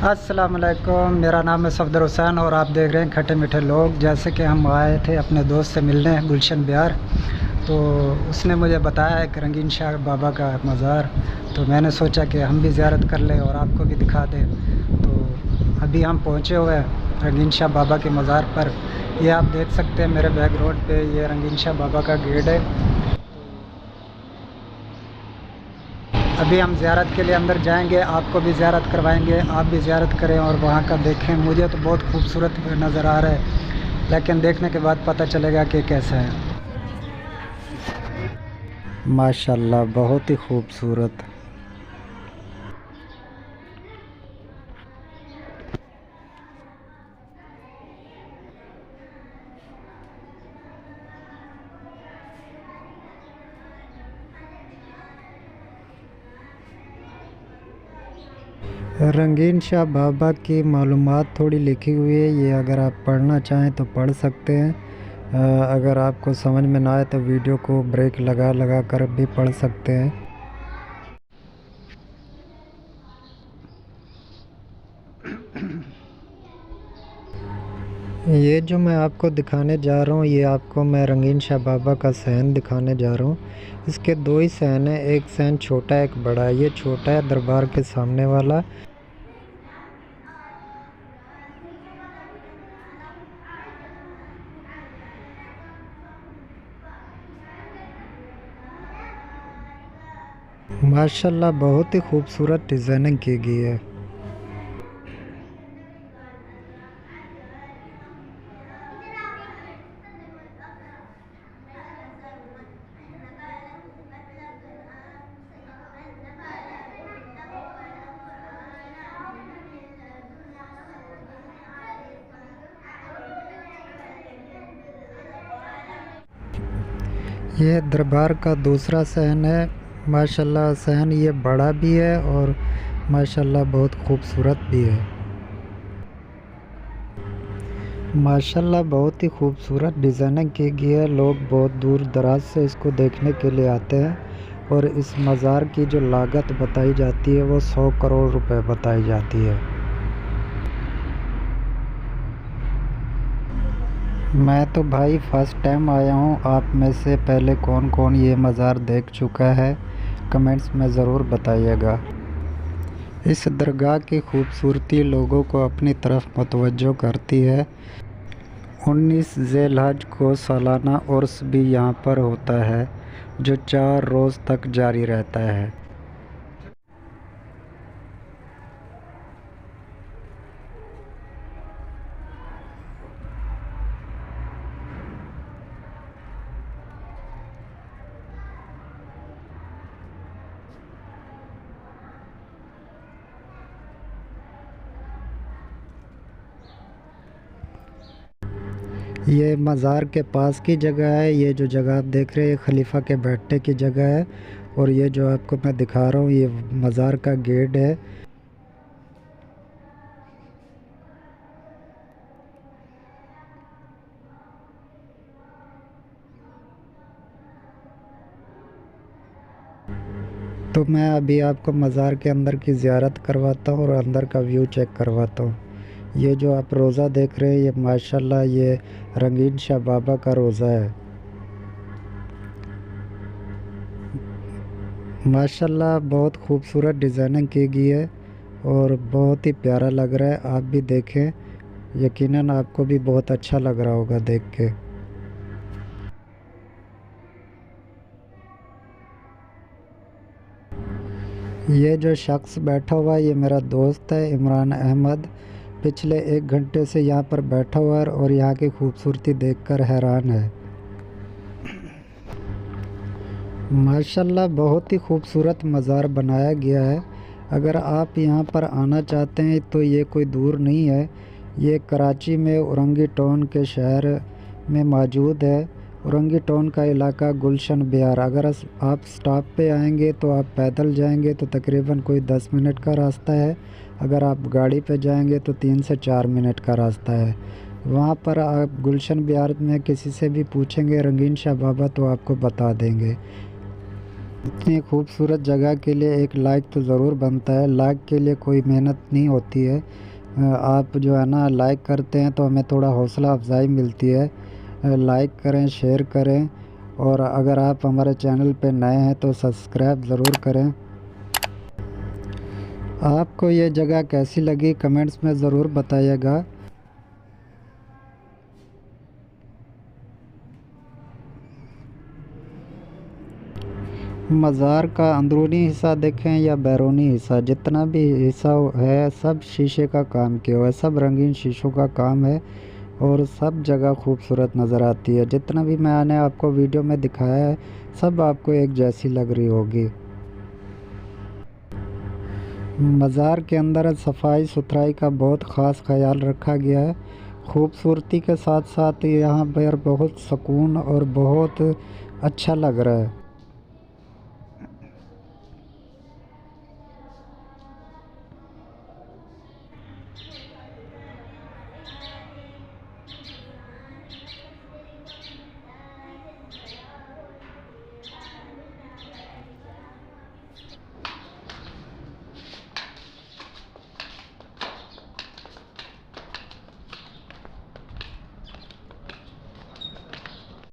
अस्सलाम वालेकुम। मेरा नाम है सफदर हुसैन और आप देख रहे हैं खट्टे मीठे लोग। जैसे कि हम आए थे अपने दोस्त से मिलने गुलशन बिहार, तो उसने मुझे बताया एक रंगीन शाह बाबा का मज़ार, तो मैंने सोचा कि हम भी ज़ियारत कर लें और आपको भी दिखा दें। तो अभी हम पहुँचे हुए हैं रंगीन शाह बाबा के मज़ार पर। ये आप देख सकते हैं मेरे बैक रोड पे, ये रंगीन शाह बाबा का गेट है। अभी हम ज़ियारत के लिए अंदर जाएंगे, आपको भी ज़ियारत करवाएंगे, आप भी ज़ियारत करें और वहाँ का देखें। मुझे तो बहुत खूबसूरत नज़र आ रहा है, लेकिन देखने के बाद पता चलेगा कि कैसा है। माशाल्लाह, बहुत ही खूबसूरत। रंगीन शाह बाबा की मालूमात थोड़ी लिखी हुई है, ये अगर आप पढ़ना चाहें तो पढ़ सकते हैं। अगर आपको समझ में ना आए तो वीडियो को ब्रेक लगा लगा कर भी पढ़ सकते हैं। ये जो मैं आपको दिखाने जा रहा हूँ, ये आपको मैं रंगीन शाह बाबा का सहन दिखाने जा रहा हूँ। इसके दो ही सहन है, एक सहन छोटा है, एक बड़ा है। ये छोटा है दरबार के सामने वाला। माशाल्लाह, बहुत ही खूबसूरत डिज़ाइनिंग की गई है। ये दरबार का दूसरा सहन है। माशाल्लाह, सहन ये बड़ा भी है और माशाल्लाह बहुत खूबसूरत भी है। माशाल्लाह, बहुत ही खूबसूरत डिज़ाइनिंग की गई है। लोग बहुत दूर दराज से इसको देखने के लिए आते हैं और इस मज़ार की जो लागत बताई जाती है वो 100 करोड़ रुपए बताई जाती है। मैं तो भाई फ़र्स्ट टाइम आया हूँ। आप में से पहले कौन कौन ये मज़ार देख चुका है, कमेंट्स में ज़रूर बताइएगा। इस दरगाह की खूबसूरती लोगों को अपनी तरफ मुतवज्जो करती है। 19 ज़िलहज को सालाना उर्स भी यहाँ पर होता है, जो 4 रोज़ तक जारी रहता है। ये मज़ार के पास की जगह है। ये जो जगह आप देख रहे हैं, ये खलीफा के बैठने की जगह है। और ये जो आपको मैं दिखा रहा हूँ, ये मज़ार का गेट है। तो मैं अभी आपको मज़ार के अंदर की ज़ियारत करवाता हूँ और अंदर का व्यू चेक करवाता हूँ। ये जो आप रोज़ा देख रहे हैं, ये माशाल्लाह ये रंगीन शाह बाबा का रोज़ा है। माशाल्लाह, बहुत खूबसूरत डिज़ाइनिंग की गई है और बहुत ही प्यारा लग रहा है। आप भी देखें, यकीनन आपको भी बहुत अच्छा लग रहा होगा देख के। ये जो शख्स बैठा हुआ है, ये मेरा दोस्त है इमरान अहमद। पिछले 1 घंटे से यहाँ पर बैठा हुआ है और यहाँ की खूबसूरती देखकर हैरान है। माशाल्लाह, बहुत ही खूबसूरत मज़ार बनाया गया है। अगर आप यहाँ पर आना चाहते हैं तो ये कोई दूर नहीं है। ये कराची में औरंगी टाउन के शहर में मौजूद है। औरंगी टाउन का इलाका गुलशन बिहार। अगर आप स्टॉप पे आएंगे तो आप पैदल जाएंगे तो तकरीबन कोई 10 मिनट का रास्ता है। अगर आप गाड़ी पे जाएंगे तो 3 से 4 मिनट का रास्ता है। वहाँ पर आप गुलशन बिहार में किसी से भी पूछेंगे रंगीन शाह बाबा तो आपको बता देंगे। इतनी खूबसूरत जगह के लिए एक लाइक तो ज़रूर बनता है। लाइक के लिए कोई मेहनत नहीं होती है। आप जो है ना लाइक करते हैं तो हमें थोड़ा हौसला अफजाई मिलती है। लाइक करें, शेयर करें, और अगर आप हमारे चैनल पे नए हैं तो सब्सक्राइब ज़रूर करें। आपको ये जगह कैसी लगी कमेंट्स में ज़रूर बताइएगा। मज़ार का अंदरूनी हिस्सा देखें या बैरूनी हिस्सा, जितना भी हिस्सा है सब शीशे का काम किया हुआ है, सब रंगीन शीशों का काम है और सब जगह खूबसूरत नज़र आती है। जितना भी मैंने आपको वीडियो में दिखाया है सब आपको एक जैसी लग रही होगी। मज़ार के अंदर सफाई सुथराई का बहुत ख़ास ख्याल रखा गया है। खूबसूरती के साथ साथ यहाँ पर बहुत सुकून और बहुत अच्छा लग रहा है।